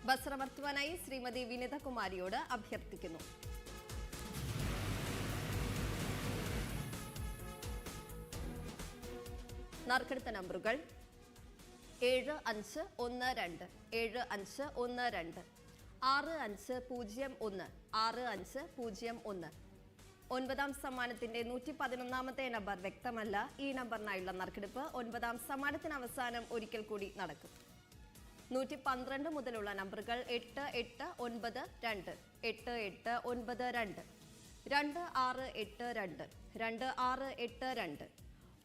ബസ്രമർത്തുവാനായി ശ്രീമതി വിനിതകുമാരിയോട് അഭ്യർത്ഥിക്കുന്നു. നറുക്കെടുത്ത നമ്പറുകൾ 7512 7512 6501 6501. ഒൻപതാം സമ്മാനത്തിന്റെ 111ാമത്തെ നമ്പർ വ്യക്തമല്ല. ഈ നമ്പറിനായുള്ള നറുക്കെടുപ്പ് ഒൻപതാം സമ്മാനത്തിന് അവസാനം ഒരിക്കൽ കൂടി നടക്കും. 112 മുതലുള്ള നമ്പറുകൾ 8892 8892 2682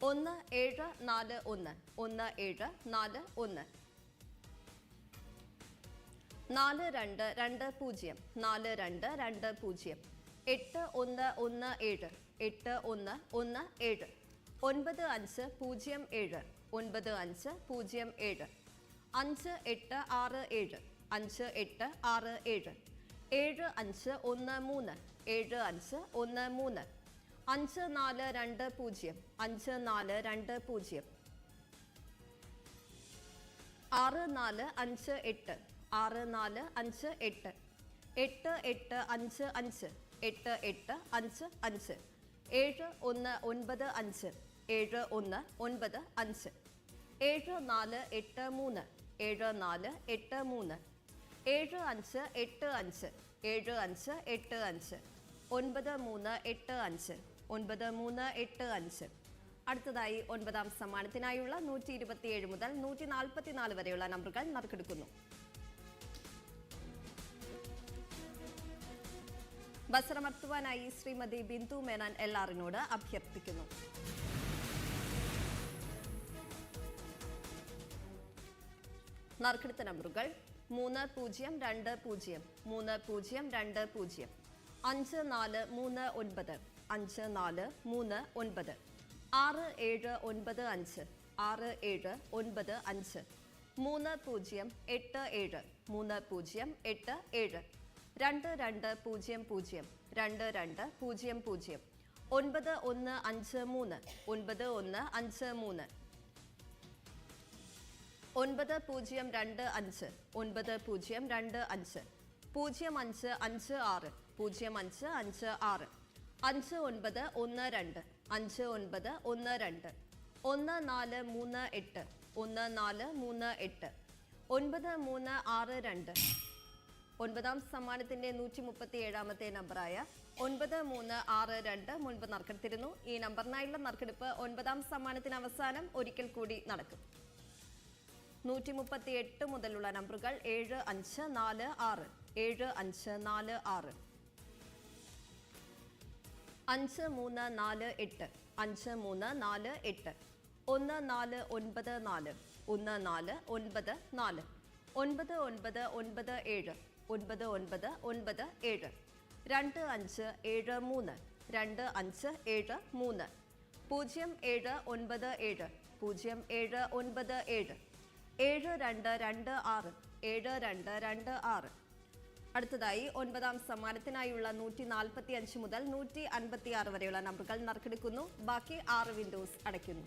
2682 1741 1741 4220 4220 8117 8117 9507 9507 5867 5867 7513 7513 5420 5420 6458 6458 8855 8855 7195 7195 7483 7483 7585 7585 9385 9385. അടുത്തതായി ഒൻപതാം സമ്മാനത്തിനായുള്ള 127 മുതൽ 144 വരെയുള്ള നമ്പറുകൾ നറുക്കെടുക്കുന്നു. ബസ്രമർത്തുവാനായി ശ്രീമതി ബിന്ദു മേനൻ എല്ലാറിനോട് അഭ്യർത്ഥിക്കുന്നു. നറുക്കെടുത്ത നമ്പറുകൾ 3020 3020 5439 5439 6795 6795 3087 3087 2200 2200 9153 9153 9025 9025 0556 0556 5912 5912 1438 1438 9362. ഒൻപതാം സമ്മാനത്തിന്റെ 137ാമത്തെ നമ്പറായ 9362 മുൻപ് നറുക്കെടുത്തിരുന്നു. ഈ നമ്പറിനായുള്ള നറുക്കെടുപ്പ് ഒൻപതാം സമ്മാനത്തിന് അവസാനം ഒരിക്കൽ കൂടി നടക്കും. 138 മുതലുള്ള നമ്പറുകൾ 7546 7546 5348 5348 1494 1494 9997 9997 2573 2573 0797 0797 7226 7226. അടുത്തതായി ഒൻപതാം സമ്മാനത്തിനായുള്ള 145 മുതൽ 156 വരെയുള്ള നമ്പറുകൾ നറുക്കെടുക്കുന്നു. ബാക്കി 6 വിൻഡോസ് അടയ്ക്കുന്നു.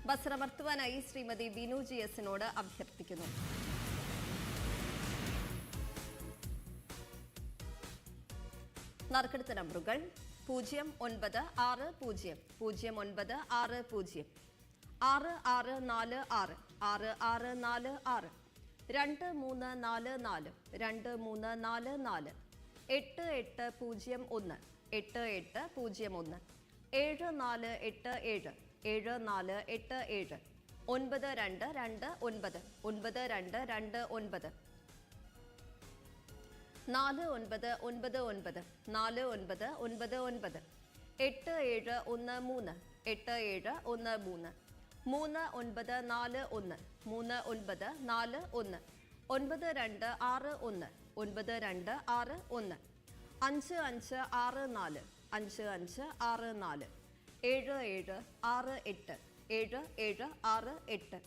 ബസ്രമർത്തുവാനായി ശ്രീമതി ബിനു ജി എസിനോട് അഭ്യർത്ഥിക്കുന്നു. നറുക്കെടുത്ത നമ്പറുകൾ 0960 0960 6646 6646 2344 2344 8801 8801 7487 7487 9229 9229 9229 4999 4999 8713 8713 3941 3941 9261 9261 5564 5564 7768 7768.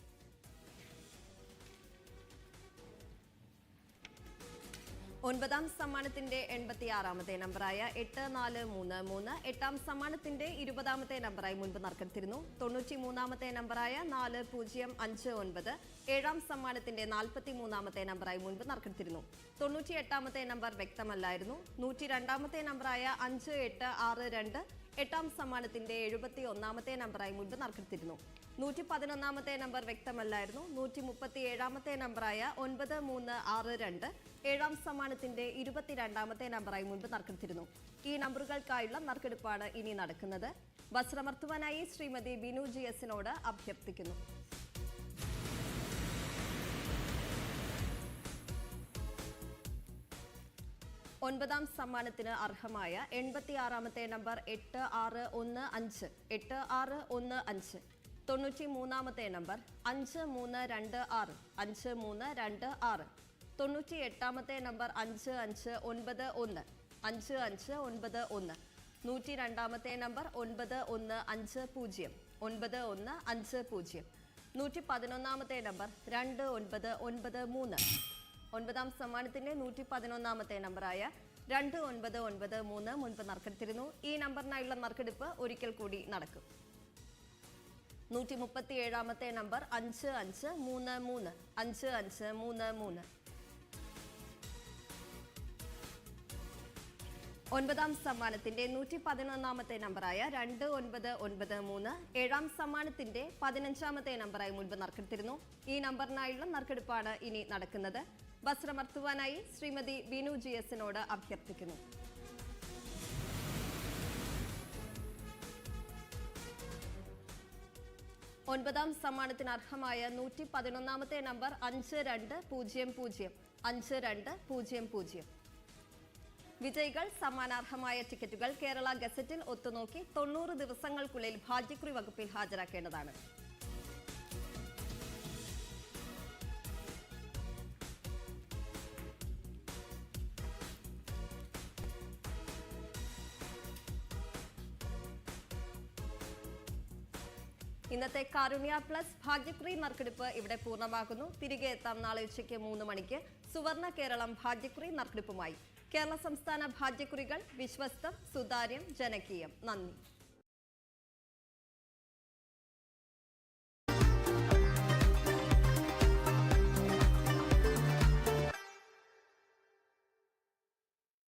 ഒൻപതാം സമ്മാനത്തിന്റെ 86ാമത്തെ നമ്പറായ 8433, എട്ടാം സമ്മാനത്തിന്റെ 20ാമത്തെ നമ്പറായി മുൻപ് നറുക്കെടുത്തിരുന്നു. 93ാമത്തെ നമ്പറായ 4059, ഏഴാം സമ്മാനത്തിന്റെ 43ാമത്തെ നമ്പറായി മുൻപ് നറുക്കെടുത്തിരുന്നു. 98ാമത്തെ നമ്പർ വ്യക്തമല്ലായിരുന്നു. 102ാമത്തെ നമ്പറായ 5862, എട്ടാം സമ്മാനത്തിന്റെ 71ാമത്തെ നമ്പറായി മുൻപ് നറുക്കെടുത്തിരുന്നു. 111ാമത്തെ നമ്പർ വ്യക്തമല്ലായിരുന്നു. 137ാമത്തെ നമ്പറായ 9362, ഏഴാം സമ്മാനത്തിന്റെ 22ാമത്തെ നമ്പറായി മുൻപ് നറുക്കെടുത്തിരുന്നു. ഈ നമ്പറുകൾക്കായുള്ള നറുക്കെടുപ്പാണ് ഇനി നടക്കുന്നത്. വസ്ത്രമർത്തുവാനായി ശ്രീമതി ബിനു GS-നോട് അഭ്യർത്ഥിക്കുന്നു. ഒൻപതാം സമ്മാനത്തിന് അർഹമായ 86ാമത്തെ നമ്പർ 8615, 8615. 93ാമത്തെ നമ്പർ 5326, 5326. 98ാമത്തെ നമ്പർ 5591, 5591. 102ാമത്തെ നമ്പർ 9150, 9150. 111ാമത്തെ നമ്പർ 2993. ഒൻപതാം സമ്മാനത്തിന്റെ 111ാമത്തെ നമ്പറായ 2993 മുൻപ് നറുക്കെടുത്തിരുന്നു. ഈ നമ്പറിനായുള്ള നറുക്കെടുപ്പ് ഒരിക്കൽ കൂടി നടക്കും. 137ാമത്തെ നമ്പർ 5533, 5533. ഒൻപതാം സമ്മാനത്തിന്റെ 111ാമത്തെ നമ്പറായ 2993, ഏഴാം സമ്മാനത്തിന്റെ 15ാമത്തെ നമ്പറായി മുൻപ് നറുക്കെടുത്തിരുന്നു. ഈ നമ്പറിനായുള്ള നറുക്കെടുപ്പാണ് ഇനി നടക്കുന്നത്. വസ്ത്രമർത്തുവാനായി ശ്രീമതി ബിനു GS-നോട് അഭ്യർത്ഥിക്കുന്നു. ഒൻപതാം സമ്മാനത്തിന് അർഹമായ 111ാമത്തെ നമ്പർ 5200, 5200. വിജയികൾ സമ്മാനാർഹമായ ടിക്കറ്റുകൾ കേരള ഗസറ്റിൽ ഒത്തുനോക്കി 90 ദിവസങ്ങൾക്കുള്ളിൽ ഭാഗ്യക്കുറി വകുപ്പിൽ ഹാജരാക്കേണ്ടതാണ്. ഇന്നത്തെ കാരുണ്യ പ്ലസ് ഭാഗ്യക്കുറി നറുക്കെടുപ്പ് ഇവിടെ പൂർണ്ണമാകുന്നു. തിരികെ എത്താം നാളെ ഉച്ചയ്ക്ക് 3 മണിക്ക് സുവർണ കേരളം ഭാഗ്യക്കുറി നറുക്കെടുപ്പുമായി. കേരള സംസ്ഥാന ഭാഗ്യക്കുറികൾ വിശ്വസ്തം, സുതാര്യം, ജനകീയം. നന്ദി.